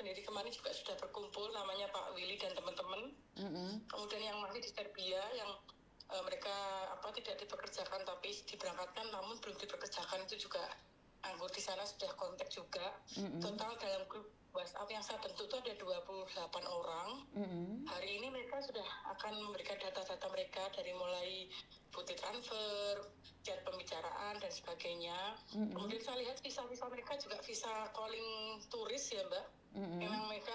sendiri kemarin juga sudah berkumpul, namanya Pak Willy dan teman-teman. Kemudian yang masih di Serbia yang mereka tidak dipekerjakan tapi diberangkatkan namun belum dipekerjakan itu juga anggur di sana sudah kontak juga. Total dalam grup WhatsApp yang saya bentuk itu ada 28 orang. Hari ini mereka sudah akan memberikan data-data mereka dari mulai bukti transfer, chat pembicaraan dan sebagainya. Kemudian saya lihat visa-visa mereka juga visa calling turis ya Mbak. Memang mereka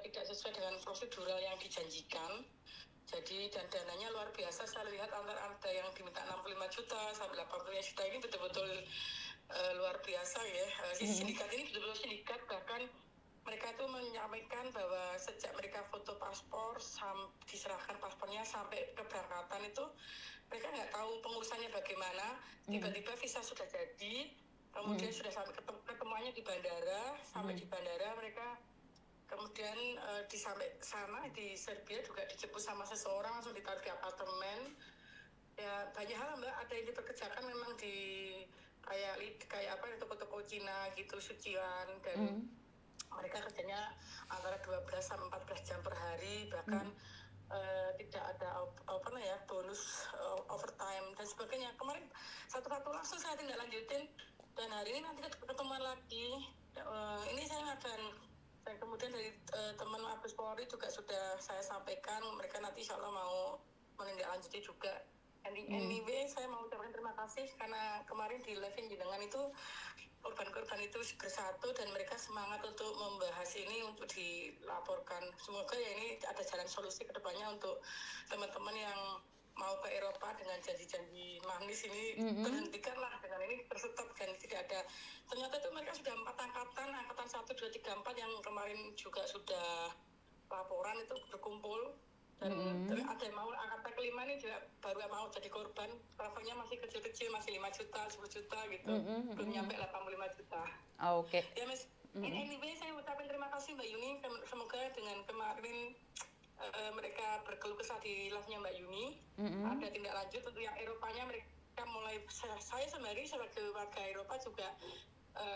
tidak sesuai dengan prosedural yang dijanjikan. Jadi dan dananya luar biasa, saya lihat antara ada yang diminta 65 juta sampai 85 juta ini betul-betul luar biasa ya. Sindikat ini betul-betul sindikat, bahkan mereka tuh menyampaikan bahwa sejak mereka foto paspor diserahkan paspornya sampai keberangkatan itu mereka nggak tahu pengurusannya bagaimana. Tiba-tiba visa sudah jadi, kemudian sudah sampai ketemuannya di bandara, sampai di bandara mereka kemudian sampai sana di Serbia juga dijemput sama seseorang langsung ditaruh di apartemen. Ya banyak hal Mbak, ada yang dipekerjakan memang di kayak toko-toko Cina gitu, sucian, dan mereka kerjanya antara 12 sampai 14 jam per hari, bahkan tidak ada bonus overtime dan sebagainya. Kemarin satu-satu langsung saya tindak lanjutin dan hari ini nanti ketemuan lagi. Ini saya akan dan kemudian dari teman Mabes Polri juga sudah saya sampaikan mereka nanti insya Allah mau menindaklanjuti juga. Anyway, saya mau ucapkan terima kasih karena kemarin di live jenengan itu korban-korban itu bersatu dan mereka semangat untuk membahas ini untuk dilaporkan. Semoga ya ini ada jalan solusi ke depannya untuk teman-teman yang mau ke Eropa dengan janji-janji manis ini terhentikanlah dengan ini, terstop dan tidak ada. Ternyata itu mereka sudah 4 angkatan 1, 2, 3, 4 yang kemarin juga sudah laporan itu berkumpul. Dan ada yang mau angkatan kelima ini juga baru mau jadi korban, travelnya masih kecil-kecil, masih 5 juta, 10 juta gitu, belum nyampe 85 juta. Oke. Ya Mas, anyway saya ucapin terima kasih Mbak Yuni, semoga dengan kemarin mereka berkeluh kesah di live-nya Mbak Yuni, ada tindak lanjut untuk yang Eropanya. Mereka mulai, saya sendiri sebagai warga Eropa juga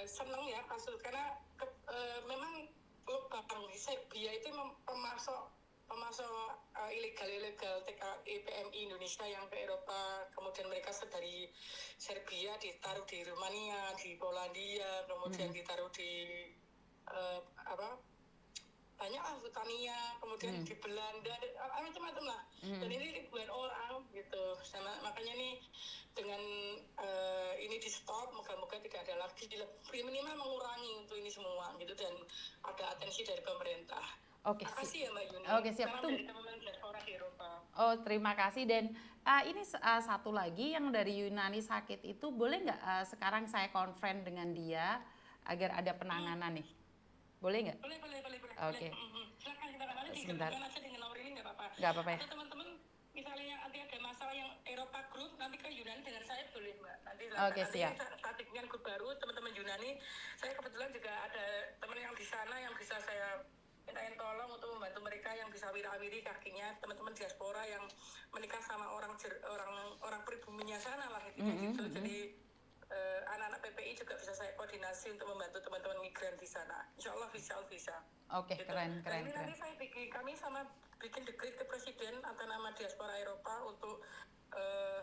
senang ya kasus, karena memang lubang Serbia itu pemasok ilegal TKI PMI Indonesia yang ke Eropa, kemudian mereka dari Serbia ditaruh di Rumania, di Polandia, kemudian ditaruh di banyak lah, Britania, kemudian di Belanda, macam-macam lah. Dan ini ribuan orang gitu. Makanya nih dengan ini di stop, moga-moga tidak ada lagi, minimal mengurangi untuk ini semua gitu, dan ada atensi dari pemerintah. Oke, makasih ya Mbak Yuni. Oke, siap. Salam dari teman-teman diaspora di Eropa. Oh, terima kasih. Dan ini satu lagi yang dari Yunani sakit itu, boleh nggak sekarang saya konferen dengan dia agar ada penanganan nih? Boleh nggak? Boleh. Oke. Silakan nanti Sebentar. digabungkan aja dengan nomor ini, nggak apa-apa. Nggak apa-apa ya. Atau teman-teman misalnya yang nanti ada masalah yang Eropa Group, nanti ke Yunani dengan saya boleh Mbak. Nanti siap. saat bikin grup baru teman-teman Yunani, saya kebetulan juga ada teman yang di sana yang bisa saya mintain tolong untuk membantu mereka yang bisa wirawiri kakinya, teman-teman diaspora yang menikah sama orang pribuminya sana lah gitu. Jadi anak-anak PPI juga bisa saya koordinasi untuk membantu teman-teman migran di sana. Insya Allah bisa. Oke, gitu. keren. Nanti saya kami sama bikin dekret ke Presiden atas nama diaspora Eropa untuk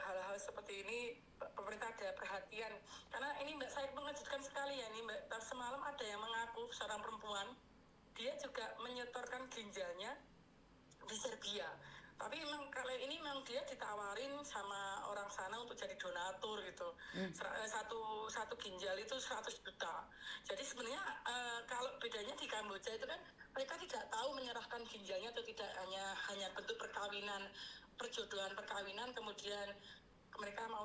hal-hal seperti ini. Pemerintah ada perhatian. Karena ini Mbak, saya mengejutkan sekali ya ini Mbak. Semalam ada yang mengaku seorang perempuan, dia juga menyetorkan ginjalnya di Serbia. Tapi memang kali ini memang dia ditawarin sama orang sana untuk jadi donatur gitu. Satu ginjal itu 100 juta. Jadi sebenarnya kalau bedanya di Kamboja itu kan mereka tidak tahu menyerahkan ginjalnya atau tidak, hanya bentuk perjodohan perkawinan, kemudian mereka mau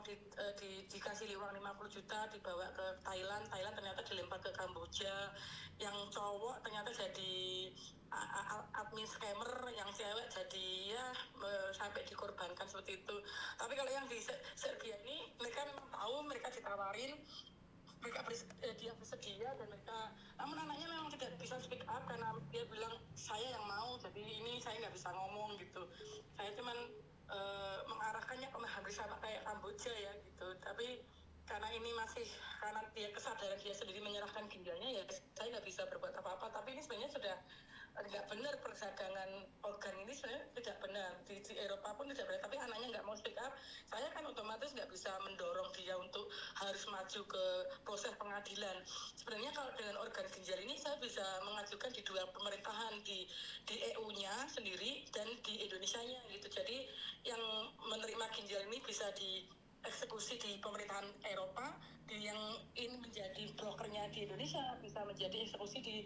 dikasih uang 50 juta dibawa ke Thailand ternyata dilempar ke Kamboja. Yang cowok ternyata jadi admin scammer, yang cewek jadi sampai dikorbankan seperti itu. Tapi kalau yang di Serbia ini mereka memang tahu, mereka ditawarin, dia bersedia dan mereka, namun anaknya memang tidak bisa speak up karena dia bilang saya yang mau, jadi ini saya nggak bisa ngomong gitu. Saya cuman mengarahkannya hampir sama kayak Kamboja ya gitu. Tapi karena ini karena dia kesadaran dia sendiri menyerahkan ginjalnya, ya saya nggak bisa berbuat apa-apa. Tapi ini sebenarnya sudah benar perdagangan organ ini sebenarnya tidak benar di Eropa pun tidak benar, tapi anaknya nggak mau speak up, saya kan otomatis nggak bisa mendorong dia untuk harus maju ke proses pengadilan. Sebenarnya kalau dengan organ ginjal ini saya bisa mengajukan di dua pemerintahan, di EU-nya sendiri dan di Indonesia-nya gitu. Jadi yang menerima ginjal ini bisa dieksekusi di pemerintahan Eropa, yang ini menjadi brokernya di Indonesia bisa menjadi eksekusi di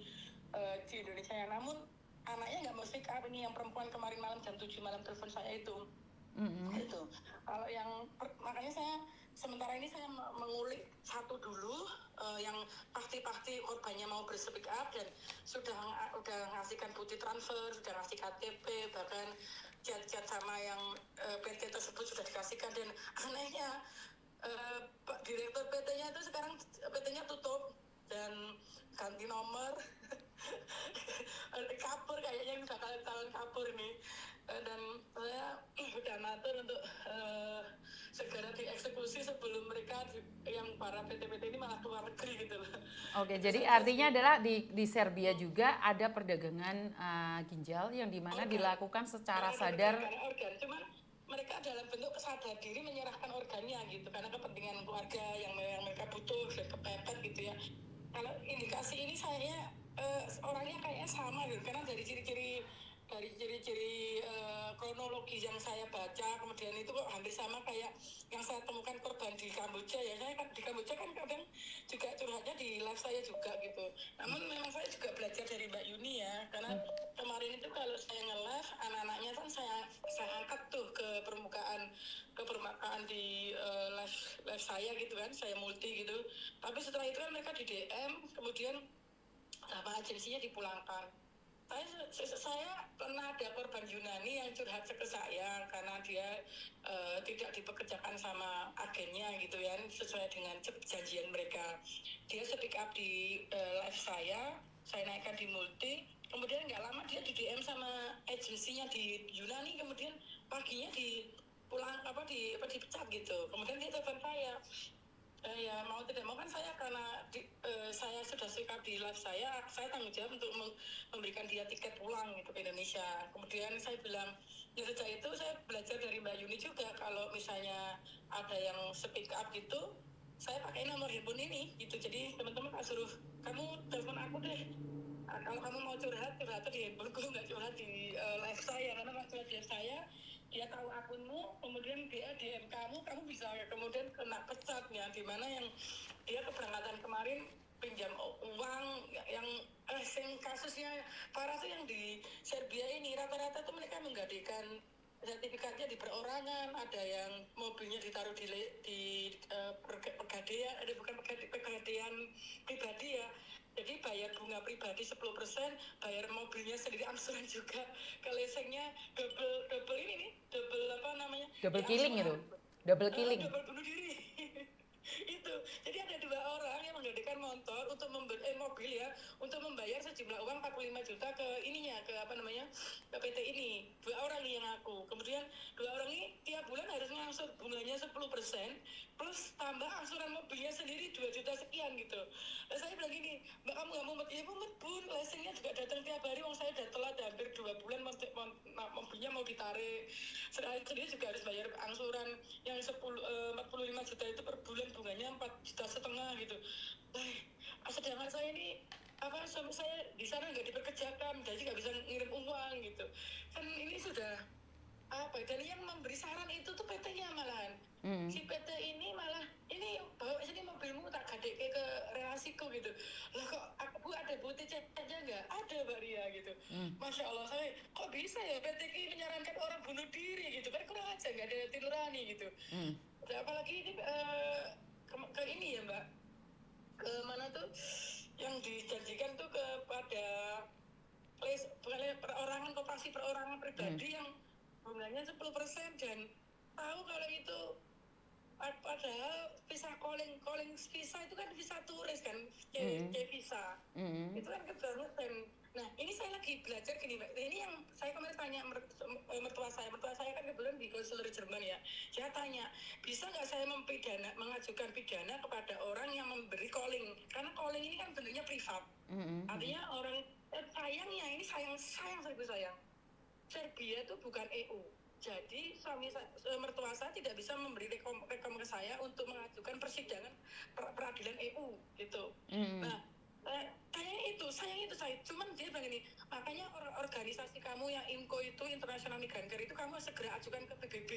Indonesia. Namun anaknya nggak mau speak up. Ini yang perempuan kemarin malam jam 7 malam telepon saya itu. Itu kalau yang makanya saya sementara ini saya mengulik satu dulu yang pasti korbannya mau berspeak up dan sudah ngasihkan bukti transfer, sudah ngasih KTP, bahkan chat-chat sama yang PT tersebut sudah dikasihkan. Dan anehnya Pak Direktur PT-nya itu sekarang PT-nya tutup dan ganti nomor. Kapur kayaknya bakal calon kapur ini. Dan saya udah ngatur untuk segera dieksekusi sebelum mereka yang para PT-PT ini malah keluar negeri gitu loh. Oke, jadi artinya adalah di Serbia juga ada perdagangan ginjal yang dimana dilakukan secara sadar. Organ, cuman mereka dalam bentuk sadar diri menyerahkan organnya gitu karena kepentingan keluarga yang mereka butuh dan kepepet gitu ya. Kalau indikasi ini saya orangnya kayaknya sama gitu karena dari ciri-ciri kronologi yang saya baca, kemudian itu kok hampir sama kayak yang saya temukan korban di Kamboja ya. Saya kan di Kamboja kan kadang juga curhatnya di live saya juga gitu. Namun memang saya juga belajar dari Mbak Yuni ya, karena kemarin itu kalau saya nge-live anak-anaknya kan saya angkat tuh ke permukaan di live saya gitu kan, saya multi gitu. Tapi setelah itu kan mereka di DM, kemudian sama agensinya dipulangkan. Saya pernah ada korban Yunani yang curhat ke saya karena dia tidak dipekerjakan sama agennya gitu ya, sesuai dengan janjian mereka. Dia speak up di live saya naikkan di multi, kemudian nggak lama dia di DM sama agensinya di Yunani, kemudian paginya dipecat gitu. Kemudian dia telepon saya. Ya mau tidak mau kan saya karena saya sudah sikap di live saya tanggung jawab untuk memberikan dia tiket pulang gitu ke Indonesia. Kemudian saya bilang ya sejak itu saya belajar dari Mbak Yuni juga, kalau misalnya ada yang speak up gitu saya pakai nomor handphone ini gitu. Jadi teman-teman tak suruh kamu telepon aku deh. Kalau kamu mau curhat di handphone, nggak curhat di live saya, karena waktu live saya dia tahu akunmu, kemudian dia DM kamu bisa kemudian kena pecatnya, di mana yang dia keberangkatan kemarin pinjam uang yang kasusnya parah tuh yang di Serbia ini rata-rata tuh mereka menggadaikan sertifikatnya di perorangan, ada yang mobilnya ditaruh di pegadaian, bukan pegadaian pribadi ya. Jadi bayar bunga pribadi 10%, bayar mobilnya sendiri, angsuran juga ke leasingnya double ini nih, double apa namanya? Double killing itu. Double killing. Double bunuh diri. Itu. Jadi ada dua orang yang menggadaikan motor untuk mobil ya, untuk membayar sejumlah uang 45 juta ke ininya, ke apa namanya? Ke PT ini. Dua orang nih yang aku. Kemudian dua orang ini tiap bulan harus ngangsur bunganya 10% plus tambah angsuran mobilnya sendiri 2 juta sekian gitu. Nah, saya bilang gini, Mbak kamu nggak mumet? Ya mumet bun, leasingnya juga datang tiap hari, wong saya udah telat hampir 2 bulan mobilnya mau ditarik. Selain itu dia juga harus bayar angsuran yang 45 juta itu per bulan, bunganya 4,5 juta gitu. Sedangkan saya ini suami saya di sana nggak dipekerjakan, jadi nggak bisa ngirim uang gitu. Kan ini sudah dan yang memberi saran itu tuh PT-nya malahan. Si PT ini malah ini bawa sini mobilmu tak gadeke ke relasiku gitu. Lah kok Bu ada bukti aja nggak? Ada Mbak Ria gitu. Masya Allah, saya kok bisa ya PT ini menyarankan orang bunuh diri gitu kan, kurang aja, nggak ada hati nurani gitu. Apalagi ini ke ini ya Mbak, ke mana tuh yang dijanjikan tuh kepada perorangan, koperasi perorangan pribadi yang bunganya 10% dan tahu kalau itu padahal visa calling visa itu kan visa turis kan, visa itu kan kebangetan. Nah ini saya lagi belajar gini Mbak, ini yang saya kemarin tanya mertua saya kan kebetulan di konselor Jerman ya, saya tanya bisa nggak saya mengajukan pidana kepada orang yang memberi calling, karena calling ini kan bentuknya privat. Artinya orang sayangnya untungnya ini sayang sayang. Serbia itu bukan EU. Jadi mertua saya tidak bisa memberi rekom ke saya untuk mengajukan persidangan peradilan EU gitu. Nah, sayang itu saya. Cuman dia bilang ini, makanya organisasi kamu yang IMCO itu, International Migrant Care itu, kamu segera ajukan ke PBB.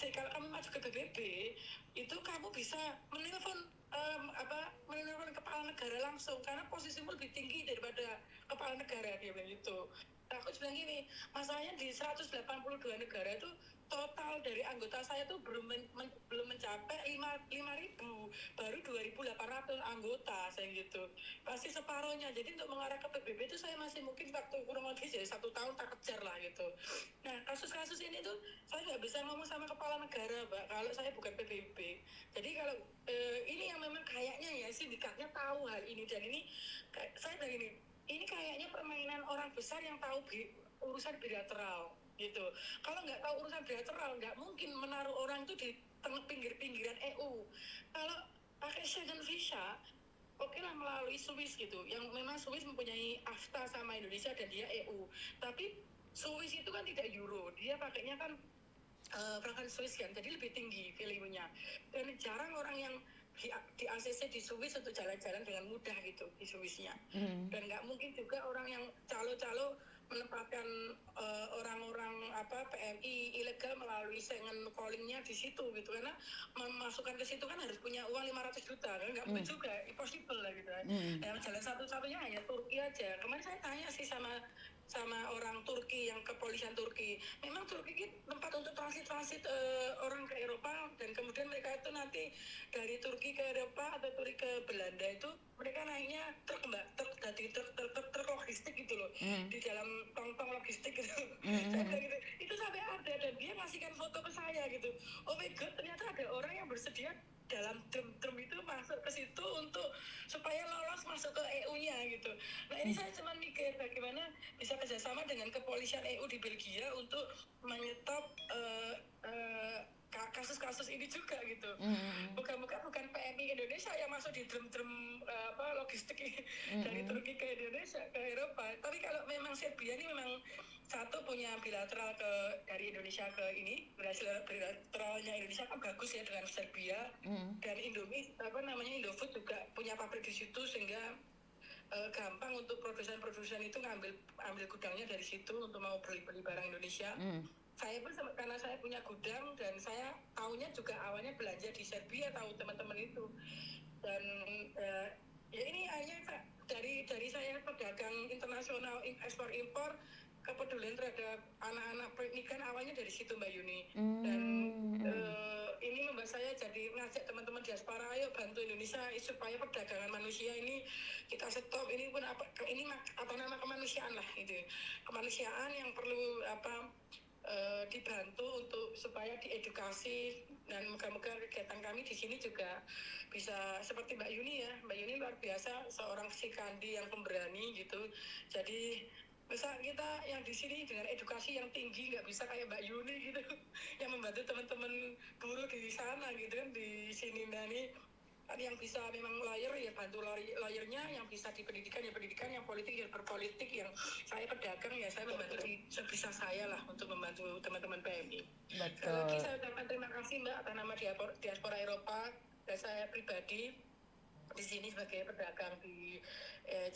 Kalau kamu maju ke PBB, itu kamu bisa menelpon kepala negara langsung, karena posisimu lebih tinggi daripada kepala negara, dia bilang gitu. Aku bilang gini, masalahnya di 182 negara itu total dari anggota saya tuh belum mencapai 5.000, baru 2.800 anggota saya gitu, pasti separohnya. Jadi untuk mengarah ke PBB itu saya masih mungkin waktu kurang lebih jadi 1 tahun tak kejar lah gitu. Nah, kasus-kasus ini tuh saya nggak bisa ngomong sama kepala negara, Mbak, kalau saya bukan PBB. Jadi kalau ini yang memang kayaknya ya sindikatnya tahu hal ini, dan ini saya bilang ini kayaknya permainan orang besar yang tahu urusan bilateral gitu. Kalau nggak tahu urusan bilateral, nggak mungkin menaruh orang itu di tengah pinggiran EU. Kalau pakai Schengen visa, oke lah melalui Swiss gitu, yang memang Swiss mempunyai AFTA sama Indonesia dan dia EU. Tapi Swiss itu kan tidak euro, dia pakainya kan franc Swiss kan, jadi lebih tinggi value-nya. Dan jarang orang yang di ACC di Swiss untuk jalan-jalan dengan mudah gitu di Swissnya. Dan nggak mungkin juga orang yang calo-calo menempatkan orang-orang PMI ilegal melalui Schengen callingnya di situ gitu, karena memasukkan ke situ kan harus punya uang 500 juta kan, nggak mungkin juga, impossible lah gitu. Yang jalan satu-satunya hanya Turki aja. Kemarin saya tanya sih sama orang Turki, yang kepolisian Turki, memang Turki ini tempat untuk transit orang ke Eropa, dan kemudian mereka itu nanti dari Turki ke Eropa atau Turki ke Belanda itu mereka naiknya truk, Mbak, truk logistik gitu loh, di dalam tong-tong logistik gitu. Saya bilang gitu, itu sampai ada, dan dia ngasihkan foto ke saya gitu. Oh my god, ternyata ada orang yang bersedia dalam drum itu masuk ke situ untuk supaya lolos masuk ke EU-nya gitu. Nah, ini saya cuma mikir bagaimana bisa kerjasama dengan kepolisian EU di Belgia untuk menyetop kasus-kasus ini juga gitu. Moga-moga bukan PMI Indonesia yang masuk di drum logistik dari Turki ke Indonesia ke Eropa. Tapi kalau memang Serbia ini memang satu punya bilateral dari Indonesia ke ini, bilateralnya Indonesia kan bagus ya dengan Serbia, dan Indofood juga punya pabrik di situ, sehingga gampang untuk produsen itu ambil gudangnya dari situ untuk mau beli barang Indonesia. Saya pun karena saya punya gudang, dan saya tahunya juga awalnya belanja di Serbia, tahu teman-teman itu. Dan ya ini hanya dari saya pedagang internasional, ekspor impor, kepedulian terhadap anak-anak pernikahan awalnya dari situ, Mbak Yuni. Dan ini membuat saya jadi ngajak teman-teman diaspora, ayo bantu Indonesia supaya perdagangan manusia ini kita stop. Ini pun ini nama kemanusiaan lah, itu kemanusiaan yang perlu dibantu untuk supaya diedukasi. Dan moga-moga kegiatan kami di sini juga bisa seperti Mbak Yuni ya. Mbak Yuni luar biasa, seorang psikandi yang pemberani gitu. Jadi bisa kita yang di sini dengan edukasi yang tinggi, nggak bisa kayak Mbak Yuni gitu yang membantu teman-teman buruh di sana gitu kan, di sini. Nah, ini yang bisa memang lawyer ya bantu lawyernya, yang bisa di pendidikan ya pendidikan, yang politik ya berpolitik, yang saya pedagang ya saya membantu sebisa saya lah untuk membantu teman-teman PMI. Sekali lagi saya ucapkan terima kasih, Mbak, atas nama diaspora Eropa, dan saya pribadi di sini sebagai pedagang di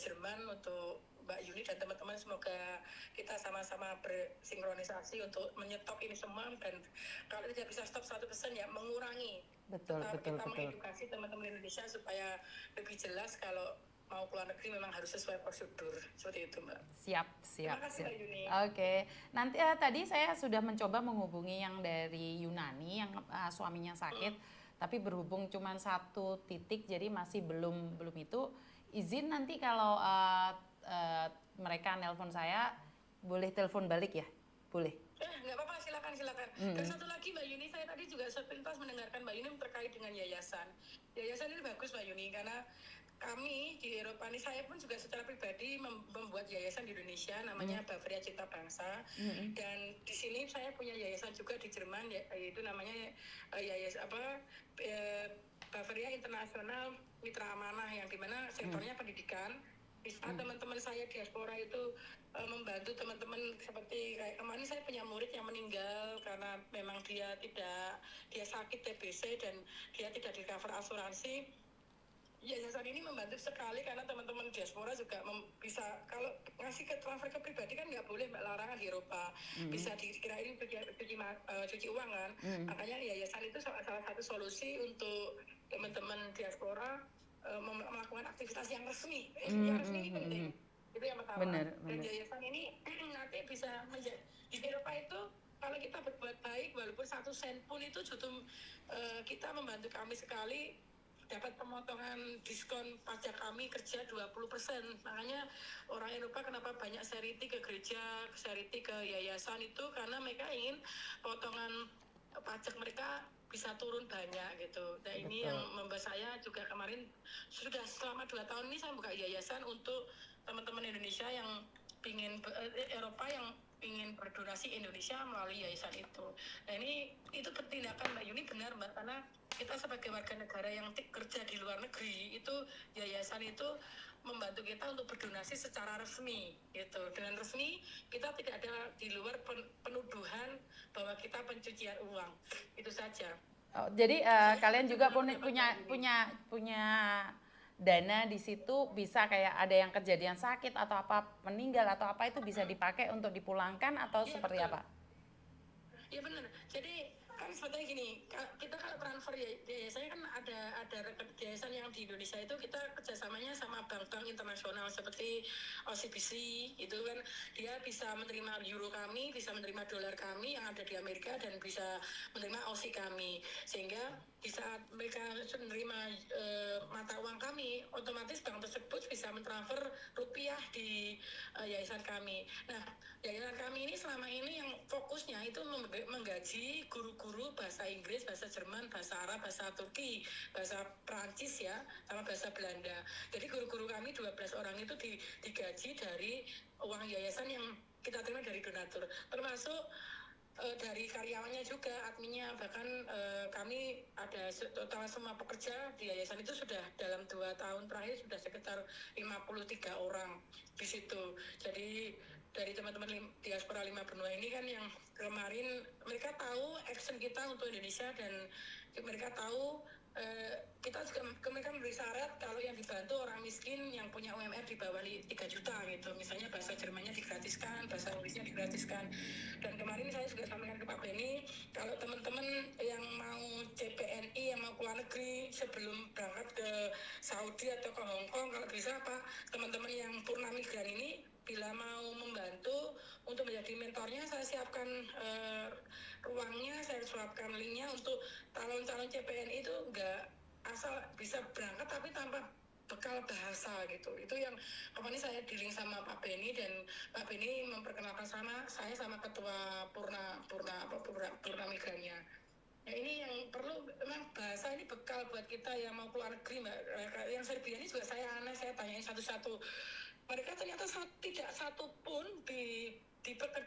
Jerman untuk Mbak Yuni dan teman-teman. Semoga kita sama-sama bersinkronisasi untuk menyetop ini semua, dan kalau tidak bisa stop 100% ya mengurangi. Kita mengedukasi teman-teman Indonesia supaya lebih jelas kalau mau keluar negeri memang harus sesuai prosedur, seperti itu, Mbak. Siap. Terima kasih, Mbak Yuni. Oke. Nanti tadi saya sudah mencoba menghubungi yang dari Yunani yang suaminya sakit, tapi berhubung cuma 1 titik, jadi masih belum itu. Izin nanti kalau mereka nelpon saya, boleh telepon balik ya? Boleh? Nggak apa-apa, silakan. Dan satu lagi, Mbak Yuni, saya tadi juga sepintas mendengarkan Mbak Yuni terkait dengan yayasan. Yayasan ini bagus, Mbak Yuni, karena kami di Eropa ini, saya pun juga secara pribadi membuat yayasan di Indonesia, namanya Bavaria Cinta Bangsa. Dan di sini saya punya yayasan juga di Jerman, yaitu namanya Bavaria Internasional Mitra Amanah, yang dimana sektornya pendidikan. Bisa teman-teman saya diaspora itu membantu teman-teman seperti kayak kemarin saya punya murid yang meninggal karena memang dia sakit TBC dan dia tidak di cover asuransi. Yayasan ini membantu sekali karena teman-teman diaspora juga bisa kalau ngasih ke transfer ke pribadi kan nggak boleh larangan di Eropa, bisa dikirain cuci uang kan, makanya yayasan itu salah satu solusi untuk teman-teman diaspora melakukan aktivitas yang resmi. Yang resmi ini penting, itu yang pertama. Dan yayasan ini nanti bisa di Eropa itu kalau kita berbuat baik walaupun 1 sen pun itu justru kita membantu kami sekali, dapat pemotongan diskon pajak kami kerja 20%. Makanya orang Eropa kenapa banyak charity ke gereja, charity ke yayasan itu karena mereka ingin potongan pajak mereka bisa turun banyak gitu. Nah ini yang membuat saya juga kemarin sudah selama 2 tahun ini saya buka yayasan untuk teman-teman Indonesia yang ingin Eropa yang ingin berdonasi Indonesia melalui yayasan itu. Nah ini itu tindakan Mbak Yuni benar Mbak, karena kita sebagai warga negara yang kerja di luar negeri itu yayasan itu membantu kita untuk berdonasi secara resmi gitu. Dengan resmi kita tidak ada di luar penuduhan bahwa kita pencucian uang. Itu saja. Oh, jadi kalian juga punya dana di situ, bisa kayak ada yang kejadian sakit atau apa meninggal atau apa itu bisa dipakai untuk dipulangkan atau seperti betul. apa? Iya benar. Jadi kan sebetulnya gini, kita kalau transfer ya saya kan ada yayasan yang di Indonesia itu kita kerjasamanya sama bank-bank internasional seperti OCBC itu kan, dia bisa menerima euro kami, bisa menerima dolar kami yang ada di Amerika dan bisa menerima Aussie kami, sehingga di saat mereka menerima mata uang kami, otomatis bank tersebut bisa mentransfer rupiah di yayasan kami. Nah, yayasan kami ini selama ini yang fokusnya itu menggaji guru-guru bahasa Inggris, bahasa Jerman, bahasa Arab, bahasa Turki, bahasa Prancis ya, sama bahasa Belanda. Jadi guru-guru kami 12 orang itu digaji dari uang yayasan yang kita terima dari donatur, termasuk dari karyawannya juga, adminnya, bahkan kami ada total semua pekerja di yayasan itu sudah dalam 2 tahun terakhir sudah sekitar 53 orang di situ. Jadi dari teman-teman diaspora 5 benua ini kan yang kemarin mereka tahu action kita untuk Indonesia dan mereka tahu kita juga mereka memberi syarat kalau yang dibantu orang miskin yang punya UMR di bawah 3 juta gitu. Misalnya bahasa Jermannya digratiskan, bahasa Inggrisnya digratiskan. Dan kemarin saya juga sampaikan ke Pak Beni, kalau teman-teman yang mau CPNI, yang mau keluar negeri sebelum berangkat ke Saudi atau ke Hong Kong, kalau bisa Pak, teman-teman yang purna migran ini bila mau membantu untuk menjadi mentornya, saya siapkan ruangnya, saya siapkan linknya untuk calon-calon CPNI itu nggak asal bisa berangkat tapi tanpa bekal bahasa gitu. Itu yang kemarin saya dealing sama Pak Beni dan Pak Beni memperkenalkan saya sama ketua purna migrannya. Ya ini yang perlu, memang bahasa ini bekal buat kita yang mau keluar negeri Mbak. Yang Serbia ini juga saya aneh, saya tanyain satu-satu. Mereka ternyata tidak satu pun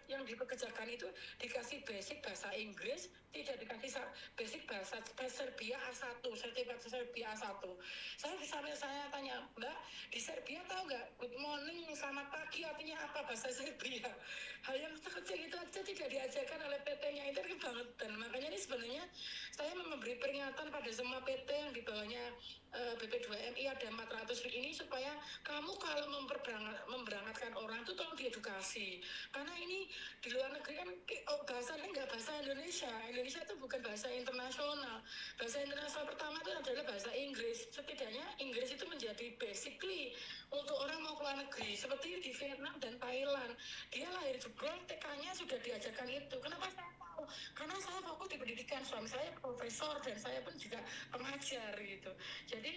yang dipekerjakan itu dikasih basic bahasa Inggris, tidak dikasih basic bahasa Serbia A1, sertifikat Serbia A1. Saya tanya, Mbak, di Serbia tahu nggak good morning, selamat pagi artinya apa bahasa Serbia? Hal yang kecil itu aja tidak diajarkan oleh PT-nya, itu banget. Dan makanya ini sebenarnya saya memberi peringatan pada semua PT yang di bawahnya BP2MI ada 400 ini, supaya kamu kalau memberangkatkan orang itu tolong diedukasi, karena ini di luar negeri kan bahasanya nggak bahasa Indonesia itu bukan bahasa internasional. Bahasa internasional pertama itu adalah bahasa Inggris. Setidaknya Inggris itu menjadi basically untuk orang mau keluar negeri, seperti di Vietnam dan Thailand, dia lahir jebol TK-nya sudah diajarkan itu. Kenapa saya tahu? Karena saya fokus di pendidikan, suami saya profesor dan saya pun juga pengajar gitu. Jadi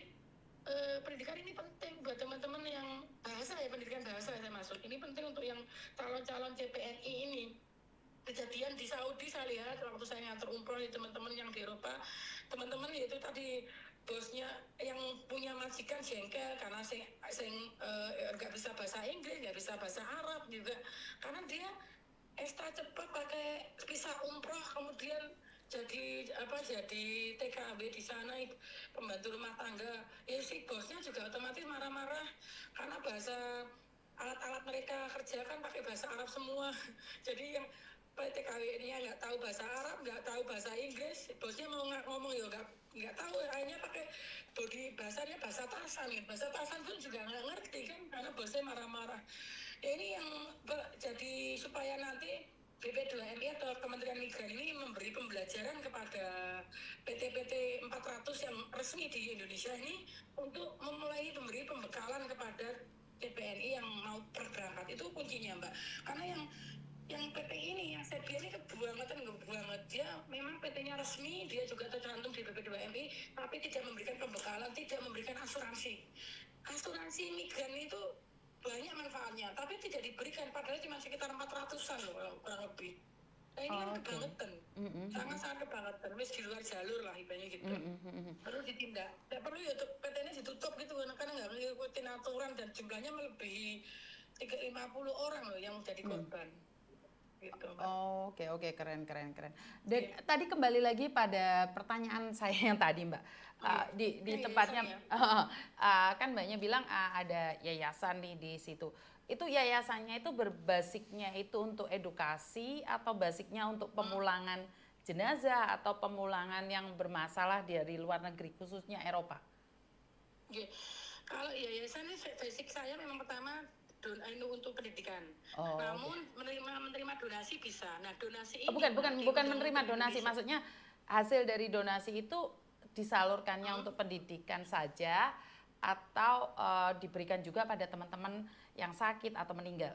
pendidikan ini penting buat teman-teman yang bahasa ya, pendidikan bahasa saya masuk. Ini penting untuk yang calon-calon CPNI ini. Kejadian di Saudi saya lihat waktu saya ngantar umroh di teman-teman yang di Eropa, teman-teman itu tadi bosnya yang punya majikan jengkel karena saya nggak bisa bahasa Inggris, nggak bisa bahasa Arab juga, karena dia ekstra cepat pakai visa umroh, kemudian jadi TKW di sana, pembantu rumah tangga. Ya si bosnya juga otomatis marah-marah karena bahasa alat-alat mereka kerja kan pakai bahasa Arab semua. Jadi yang TKW ini nggak tahu bahasa Arab, nggak tahu bahasa Inggris, bosnya mau ngomong ya nggak tahu, akhirnya pakai body bahasanya bahasa Tarzan gitu. Bahasa Tarzan pun juga nggak ngerti kan karena bosnya marah-marah. Ya, ini yang jadi supaya nanti BP2MI atau Kementerian Migran ini memberi pembelajaran kepada PT-PT 400 yang resmi di Indonesia ini untuk memulai memberi pembekalan kepada PPNI yang mau berberangkat. Itu kuncinya, Mbak. Karena yang PT ini, yang Serbia ini kebuangan. Dia memang PT-nya resmi, dia juga tercantum di BP2MI, tapi tidak memberikan pembekalan, tidak memberikan asuransi. Asuransi migran itu banyak manfaatnya, tapi tidak diberikan, padahal cuma sekitar 400-an loh kurang lebih. Nah ini kan kebangetan, sangat-sangat kebangetan, wis di luar jalur lah ibaratnya gitu. Perlu ditindak, tidak perlu ya PT ini ditutup gitu, karena nggak mengikuti aturan dan jumlahnya melebihi 50 orang loh yang menjadi korban. Gitu, Oke, keren. Dan tadi kembali lagi pada pertanyaan saya yang tadi, Mbak. Di tempatnya kan Mbaknya bilang ada yayasan di situ. Itu yayasannya itu berbasicnya itu untuk edukasi atau basicnya untuk pemulangan jenazah atau pemulangan yang bermasalah dari luar negeri, khususnya Eropa? Kalau yayasan ini basic saya memang pertama untuk pendidikan. Namun menerima donasi bisa. Nah, donasi ini bukan menerima donasi, maksudnya hasil dari donasi itu disalurkannya untuk pendidikan saja atau diberikan juga pada teman-teman yang sakit atau meninggal.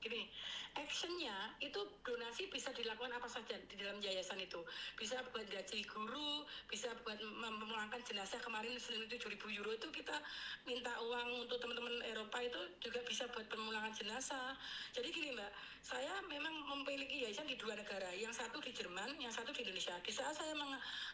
Gini, actionnya itu donasi bisa dilakukan apa saja di dalam yayasan itu. Bisa buat gaji guru, bisa buat memulangkan jenazah. Kemarin senilai 7.000 euro itu kita minta uang untuk teman-teman Eropa, itu juga bisa buat pemulangan jenazah. Jadi gini Mbak, saya memang memiliki yayasan di 2 negara, yang satu di Jerman, yang satu di Indonesia. Di saat saya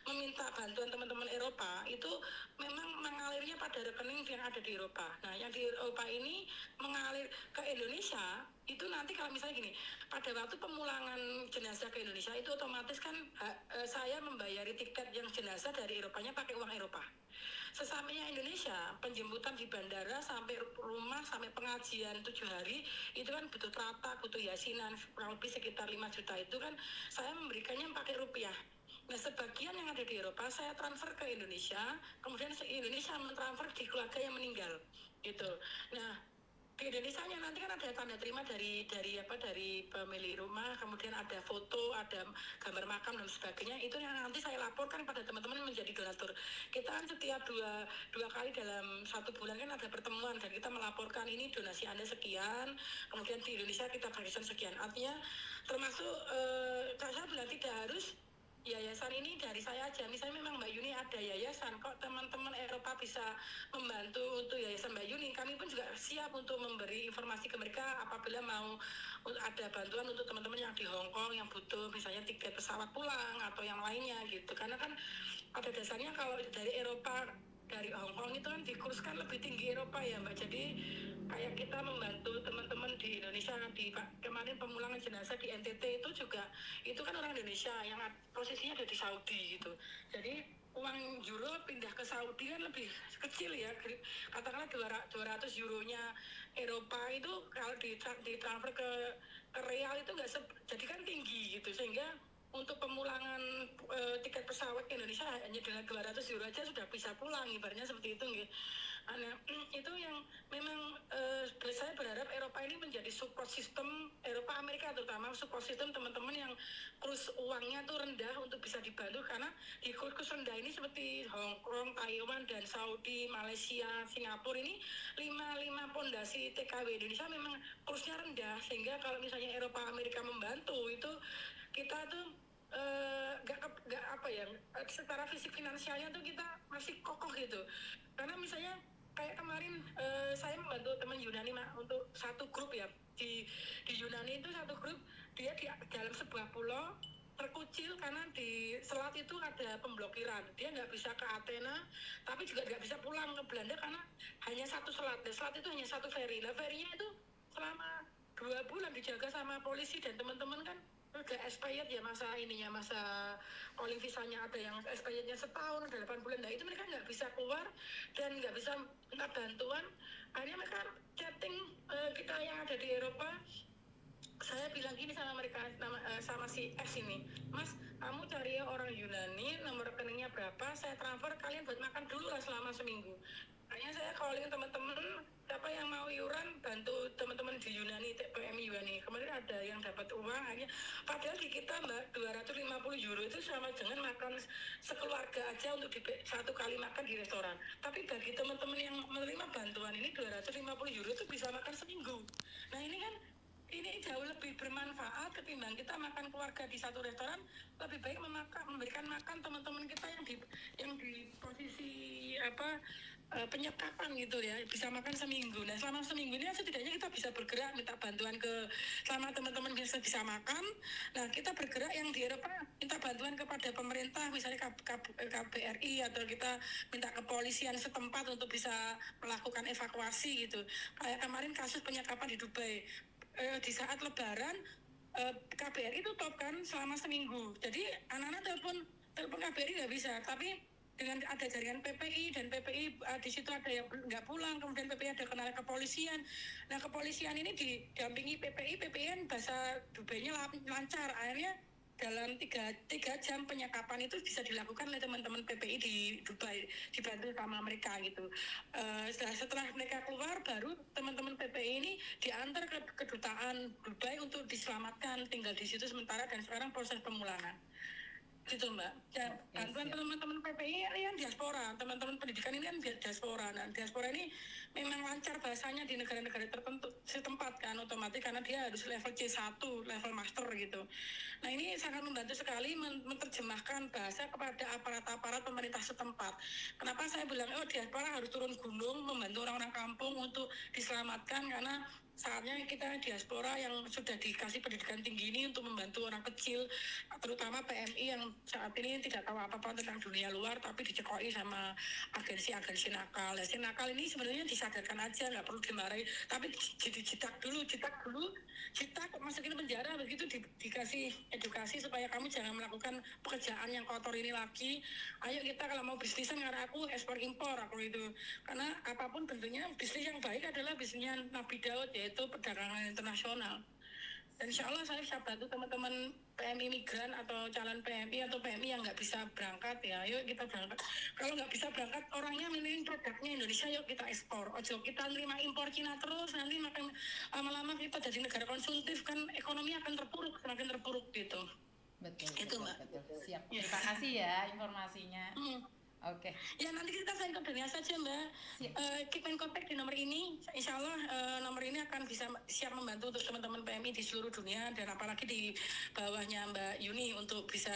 meminta bantuan teman-teman Eropa, itu memang mengalirnya pada rekening yang ada di Eropa. Nah, yang di Eropa ini mengalir ke Indonesia, itu nanti kalau misalnya gini, pada waktu pemulangan jenazah ke Indonesia itu otomatis kan saya membayari tiket yang jenazah dari Eropanya pakai uang Eropa. Sesampainya Indonesia, penjemputan di bandara sampai rumah, sampai pengajian 7 hari, itu kan butuh trata, butuh yasinan, kurang lebih sekitar 5 juta, itu kan saya memberikannya pakai rupiah. Nah, sebagian yang ada di Eropa saya transfer ke Indonesia, kemudian Indonesia mentransfer di keluarga yang meninggal, gitu. Nah, di Indonesia nanti kan ada tanda terima dari pemilik rumah, kemudian ada foto, ada gambar makam dan sebagainya. Itu yang nanti saya laporkan pada teman-teman menjadi donatur. Kita kan setiap dua kali dalam 1 bulan kan ada pertemuan, dan kita melaporkan ini donasi Anda sekian, kemudian di Indonesia kita berikan sekian. Artinya termasuk saya bilang tidak harus yayasan ini dari saya aja. Misalnya memang Mbak Yuni ada yayasan, kok teman-teman Eropa bisa membantu untuk yayasan Mbak Yuni, kami pun juga siap untuk memberi informasi ke mereka apabila mau ada bantuan untuk teman-teman yang di Hong Kong yang butuh misalnya tiket pesawat pulang atau yang lainnya gitu. Karena kan pada dasarnya kalau dari Eropa, dari Hong Kong itu kan dikurskan lebih tinggi Eropa ya Mbak. Jadi kayak kita membantu teman-teman di Indonesia, di kemarin pemulangan jenazah di NTT itu juga, itu kan orang Indonesia yang posisinya ada di Saudi gitu. Jadi uang euro pindah ke Saudi kan lebih kecil ya, katakanlah 200 euronya Eropa itu kalau ditransfer ke real itu nggak jadi kan tinggi gitu, sehingga untuk pemulangan tiket pesawat ke Indonesia hanya dengan 200 euro aja sudah bisa pulang, ibaratnya seperti itu gitu. Nah, itu yang memang saya berharap Eropa ini menjadi support system, Eropa Amerika terutama support system teman-teman yang kurs uangnya tuh rendah untuk bisa dibantu, karena di kurs rendah ini seperti Hong Kong, Taiwan, dan Saudi, Malaysia, Singapura ini 5 pondasi TKW Indonesia memang kursnya rendah, sehingga kalau misalnya Eropa Amerika membantu itu kita tuh nggak apa ya, secara fisik finansialnya tuh kita masih kokoh gitu. Karena misalnya kayak kemarin saya membantu teman Yunani untuk satu grup ya, di Yunani itu satu grup, dia di dalam sebuah pulau terkucil karena di selat itu ada pemblokiran, dia nggak bisa ke Athena tapi juga nggak bisa pulang ke Belanda karena hanya satu selat, dan selat itu hanya satu ferry. Nah, ferinya itu selama 2 bulan dijaga sama polisi dan teman-teman kan udah expired ya masa calling visanya, ada yang expirednya setahun, ada 8 bulan. Nah itu mereka nggak bisa keluar dan nggak bisa minta bantuan. Akhirnya mereka chatting kita yang ada di Eropa. Saya bilang gini sama mereka, sama si S ini, Mas, kamu cari orang Yunani, nomor rekeningnya berapa, saya transfer, kalian buat makan dulu lah selama seminggu. Makanya saya calling teman-teman, siapa yang mau iuran, bantu teman-teman di Yunani, PMI Yunani. Kemarin ada yang dapat uang, hanya padahal di kita Mbak, 250 euro itu sama dengan makan sekeluarga aja untuk satu kali makan di restoran. Tapi bagi teman-teman yang menerima bantuan ini 250 euro itu bisa makan seminggu. Nah ini kan ini jauh lebih bermanfaat ketimbang kita makan keluarga di satu restoran. Lebih baik memberikan makan teman-teman kita yang di posisi penyekapan gitu ya, bisa makan seminggu. Nah selama seminggu ini setidaknya kita bisa bergerak, minta bantuan selama teman-teman bisa makan. Nah kita bergerak yang di Eropa minta bantuan kepada pemerintah, misalnya KBRI, atau kita minta kepolisian setempat untuk bisa melakukan evakuasi gitu. Kayak kemarin kasus penyekapan di Dubai, di saat Lebaran KBRI tutup kan selama seminggu. Jadi anak-anak telepon KBRI nggak bisa, tapi dengan ada jaringan PPI dan PPI di situ ada yang nggak pulang, kemudian PPI ada kenal kepolisian. Nah kepolisian ini didampingi PPI kan bahasa Dubainya lancar. Akhirnya dalam tiga jam penyekapan itu bisa dilakukan oleh teman-teman PPI di Dubai, dibantu sama mereka gitu. Setelah mereka keluar, baru teman-teman PPI ini diantar ke kedutaan Dubai untuk diselamatkan, tinggal di situ sementara, dan sekarang proses pemulangan gitu Mbak. Dan bantuan teman-teman PPI yang diaspora, teman-teman pendidikan ini kan diaspora. Dan diaspora ini memang lancar bahasanya di negara-negara tertentu setempat kan, otomatis karena dia harus level C1, level master gitu. Nah ini sangat membantu sekali menerjemahkan bahasa kepada aparat-aparat pemerintah setempat. Kenapa saya bilang diaspora harus turun gunung membantu orang-orang kampung untuk diselamatkan, karena saatnya kita diaspora yang sudah dikasih pendidikan tinggi ini untuk membantu orang kecil, terutama PMI yang saat ini tidak tahu apa-apa tentang dunia luar, tapi dicekoi sama agensi-agensi nakal. Agensi nakal ini sebenarnya disadarkan aja, nggak perlu dimarahi, tapi dicetak dulu, masukin penjara, begitu dikasih edukasi supaya kamu jangan melakukan pekerjaan yang kotor ini lagi. Ayo kita kalau mau bisnisan, karena aku ekspor impor aku itu, karena apapun bentuknya bisnis yang baik adalah bisnisnya Nabi Daud, yaitu perdagangan internasional. Dan insya Allah saya bisa bantu teman-teman PMI migran atau calon PMI atau PMI yang nggak bisa berangkat ya, yuk kita berangkat. Kalau nggak bisa berangkat, orangnya milih produknya Indonesia, yuk kita ekspor. Ojo kita nerima impor Cina terus, nanti makin lama-lama kita jadi negara konsumtif, kan ekonomi akan semakin terpuruk gitu. Betul, itu betul, Mbak. betul. Siap. Terima kasih ya informasinya. Oke. Ya nanti kita send ke Dania saja Mbak. Keep in contact di nomor ini. Insya Allah nomor ini akan bisa siap membantu untuk teman-teman PMI di seluruh dunia, dan apalagi di bawahnya Mbak Yuni untuk bisa.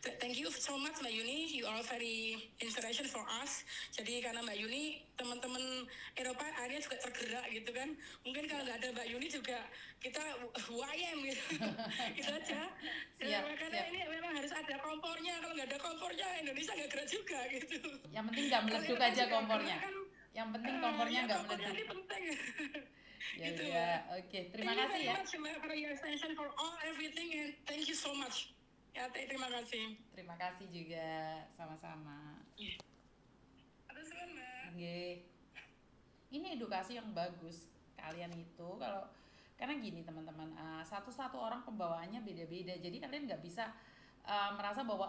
Thank you so much Mbak Yuni. You are very inspiration for us. Jadi karena Mbak Yuni, teman-teman Eropa akhirnya juga tergerak gitu kan. Mungkin kalau nggak ada Mbak Yuni juga kita wayem gitu. Itu aja. Karena ini memang harus ada kompornya. Kalau nggak ada kompornya, Indonesia nggak gerak juga gitu. Yang penting nggak meleduk aja kompornya. Yang penting kompornya nggak meleduk. Ini penting. Ya gitu, ya. Oke. Terima kasih ya. For your attention, for all everything, and thank you so much. Ya, terima kasih. Terima kasih juga, sama-sama. Aduh, Mbak. Ini edukasi yang bagus kalian itu, karena gini teman-teman, satu-satu orang pembawaannya beda-beda, jadi kalian nggak bisa merasa bahwa